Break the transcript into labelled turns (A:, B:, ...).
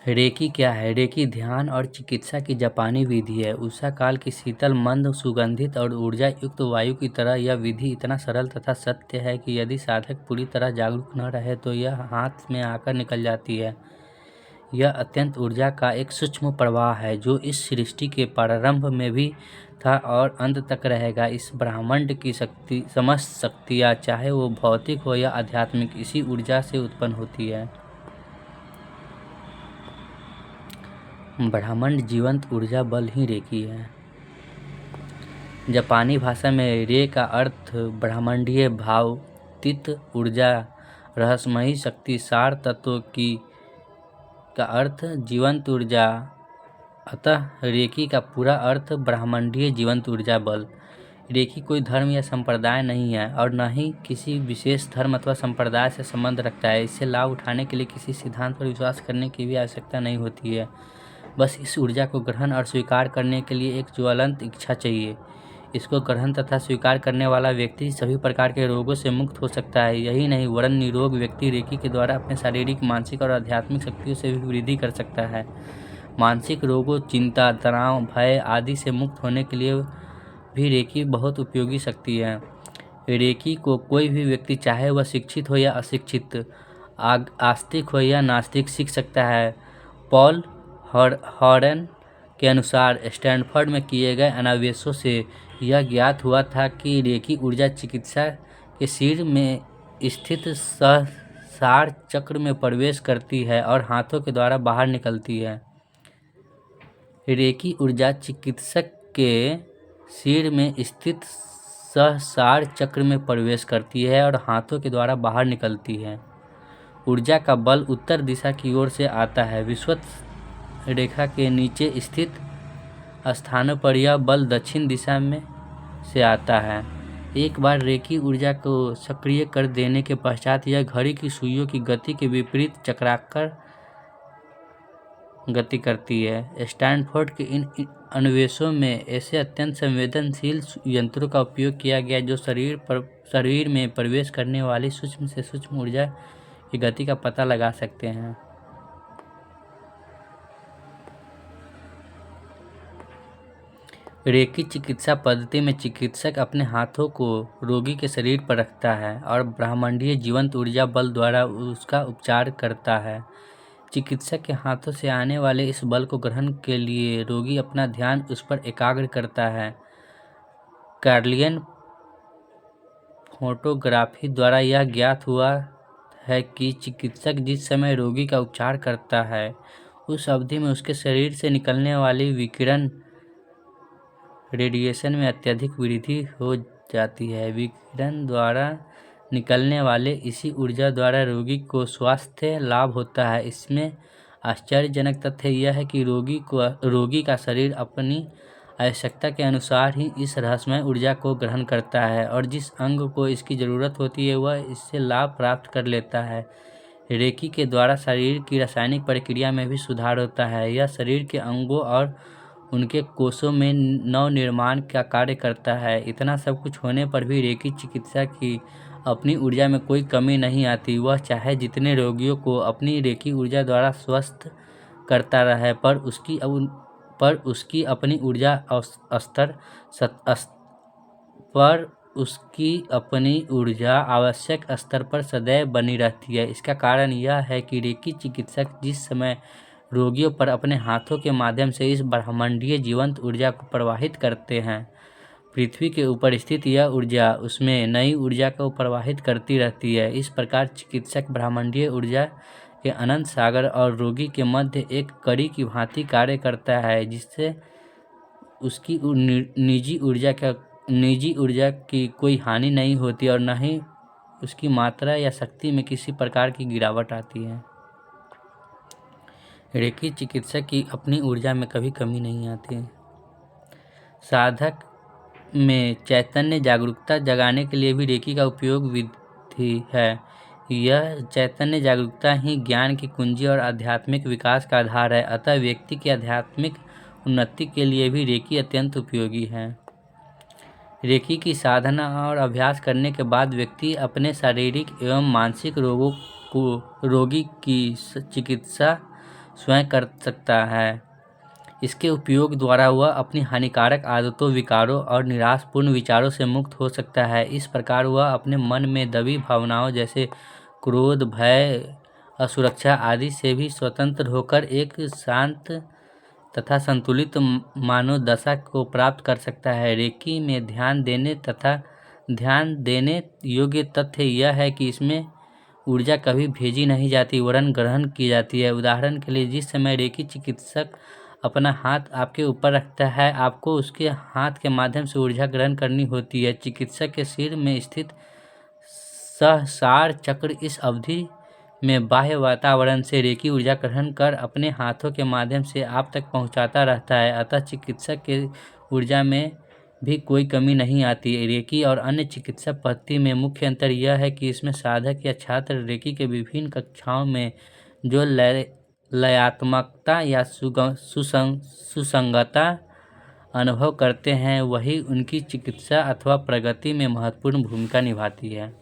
A: Recce क्या है? Recce ध्यान और चिकित्सा की जापानी विधि है। उषा काल की शीतल, मंद, सुगंधित और ऊर्जा युक्त वायु की तरह यह विधि इतना सरल तथा सत्य है कि यदि साधक पूरी तरह जागरूक न रहे तो यह हाथ में आकर निकल जाती है। यह अत्यंत ऊर्जा का एक सूक्ष्म प्रवाह है जो इस सृष्टि के प्रारंभ में भी था और अंत तक रहेगा। इस ब्रह्मांड की समस्त शक्तियाँ, चाहे वो भौतिक हो या आध्यात्मिक, इसी ऊर्जा से उत्पन्न होती है। ब्रह्मांड जीवंत ऊर्जा बल ही रेकी है। जापानी भाषा में रे का अर्थ ब्रह्मांडीय भावातीत ऊर्जा, रहस्यमयी शक्ति, सार तत्व की का अर्थ जीवंत ऊर्जा। अतः रेकी का पूरा अर्थ ब्रह्मांडीय जीवंत ऊर्जा बल। रेकी कोई धर्म या संप्रदाय नहीं है और न ही किसी विशेष धर्म अथवा संप्रदाय से संबंध रखता है। इससे लाभ उठाने के लिए किसी सिद्धांत पर विश्वास करने की भी आवश्यकता नहीं होती है। बस इस ऊर्जा को ग्रहण और स्वीकार करने के लिए एक ज्वलंत इच्छा चाहिए। इसको ग्रहण तथा स्वीकार करने वाला व्यक्ति सभी प्रकार के रोगों से मुक्त हो सकता है। यही नहीं, वरन निरोग व्यक्ति रेकी के द्वारा अपने शारीरिक, मानसिक और आध्यात्मिक शक्तियों से भी वृद्धि कर सकता है। मानसिक रोगों, चिंता, तनाव, भय आदि से मुक्त होने के लिए भी रेकी बहुत उपयोगी शक्ति है। रेकी को कोई भी व्यक्ति, चाहे वह शिक्षित हो या अशिक्षित, आस्तिक हो या नास्तिक, सीख सकता है। पॉल हॉरेन के अनुसार स्टैनफोर्ड में किए गए अन्वेषणों से यह ज्ञात हुआ था कि रेकी ऊर्जा चिकित्सा के सिर में स्थित सहस्रार चक्र में प्रवेश करती है और हाथों के द्वारा बाहर निकलती है। रेकी ऊर्जा चिकित्सक के सिर में स्थित सहस्रार चक्र में प्रवेश करती है और हाथों के द्वारा बाहर निकलती है। ऊर्जा का बल उत्तर दिशा की ओर से आता है। विषुवत रेखा के नीचे स्थित स्थानों पर यह बल दक्षिण दिशा में से आता है। एक बार रेकी ऊर्जा को सक्रिय कर देने के पश्चात यह घड़ी की सुइयों की गति के विपरीत चक्राकार गति करती है। स्टैनफोर्ड के इन अन्वेषणों में ऐसे अत्यंत संवेदनशील यंत्रों का उपयोग किया गया जो शरीर में प्रवेश करने वाली सूक्ष्म से सूक्ष्म ऊर्जा की गति का पता लगा सकते हैं। रेकी चिकित्सा पद्धति में चिकित्सक अपने हाथों को रोगी के शरीर पर रखता है और ब्रह्मांडीय जीवंत ऊर्जा बल द्वारा उसका उपचार करता है। चिकित्सक के हाथों से आने वाले इस बल को ग्रहण के लिए रोगी अपना ध्यान उस पर एकाग्र करता है। कार्लियन फोटोग्राफी द्वारा यह ज्ञात हुआ है कि चिकित्सक जिस समय रोगी का उपचार करता है उस अवधि में उसके शरीर से निकलने वाली विकिरण रेडिएशन में अत्यधिक वृद्धि हो जाती है। विकिरण द्वारा निकलने वाले इसी ऊर्जा द्वारा रोगी को स्वास्थ्य लाभ होता है। इसमें आश्चर्यजनक तथ्य यह है कि रोगी का शरीर अपनी आवश्यकता के अनुसार ही इस रहस्यमय ऊर्जा को ग्रहण करता है और जिस अंग को इसकी ज़रूरत होती है वह इससे लाभ प्राप्त कर लेता है। रेकी के द्वारा शरीर की रासायनिक प्रक्रिया में भी सुधार होता है। यह शरीर के अंगों और उनके कोषों में नवनिर्माण का कार्य करता है। इतना सब कुछ होने पर भी रेकी चिकित्सा की अपनी ऊर्जा में कोई कमी नहीं आती। वह चाहे जितने रोगियों को अपनी रेकी ऊर्जा द्वारा स्वस्थ करता रहे, पर उसकी अपनी ऊर्जा आवश्यक स्तर पर सदैव बनी रहती है। इसका कारण यह है कि रेकी चिकित्सक जिस समय रोगियों पर अपने हाथों के माध्यम से इस ब्रह्मांडीय जीवंत ऊर्जा को प्रवाहित करते हैं, पृथ्वी के ऊपर स्थित यह ऊर्जा उसमें नई ऊर्जा को प्रवाहित करती रहती है। इस प्रकार चिकित्सक ब्रह्मांडीय ऊर्जा के अनंत सागर और रोगी के मध्य एक कड़ी की भांति कार्य करता है, जिससे उसकी निजी ऊर्जा की कोई हानि नहीं होती और न ही उसकी मात्रा या शक्ति में किसी प्रकार की गिरावट आती है। रेकी चिकित्सक की अपनी ऊर्जा में कभी कमी नहीं आती। साधक में चैतन्य जागरूकता जगाने के लिए भी रेकी का उपयोग विधि है। यह चैतन्य जागरूकता ही ज्ञान की कुंजी और आध्यात्मिक विकास का आधार है। अतः व्यक्ति की आध्यात्मिक उन्नति के लिए भी रेकी अत्यंत उपयोगी है। रेकी की साधना और अभ्यास करने के बाद व्यक्ति अपने शारीरिक एवं मानसिक रोगी की चिकित्सा स्वयं कर सकता है। इसके उपयोग द्वारा वह अपनी हानिकारक आदतों, विकारों और निराशापूर्ण विचारों से मुक्त हो सकता है। इस प्रकार वह अपने मन में दबी भावनाओं जैसे क्रोध, भय, असुरक्षा आदि से भी स्वतंत्र होकर एक शांत तथा संतुलित मनोदशा को प्राप्त कर सकता है। रेकी में ध्यान देने योग्य तथ्य यह है कि इसमें ऊर्जा कभी भेजी नहीं जाती, वरन ग्रहण की जाती है। उदाहरण के लिए, जिस समय रेकी चिकित्सक अपना हाथ आपके ऊपर रखता है, आपको उसके हाथ के माध्यम से ऊर्जा ग्रहण करनी होती है। चिकित्सक के सिर में स्थित सहस्रार चक्र इस अवधि में बाह्य वातावरण से रेकी ऊर्जा ग्रहण कर अपने हाथों के माध्यम से आप तक पहुंचाता रहता है। अतः चिकित्सक के ऊर्जा में भी कोई कमी नहीं आती। रेकी और अन्य चिकित्सा पद्धति में मुख्य अंतर यह है कि इसमें साधक या छात्र रेकी के विभिन्न कक्षाओं में जो लयात्मकता या सुसंगतता अनुभव करते हैं, वही उनकी चिकित्सा अथवा प्रगति में महत्वपूर्ण भूमिका निभाती है।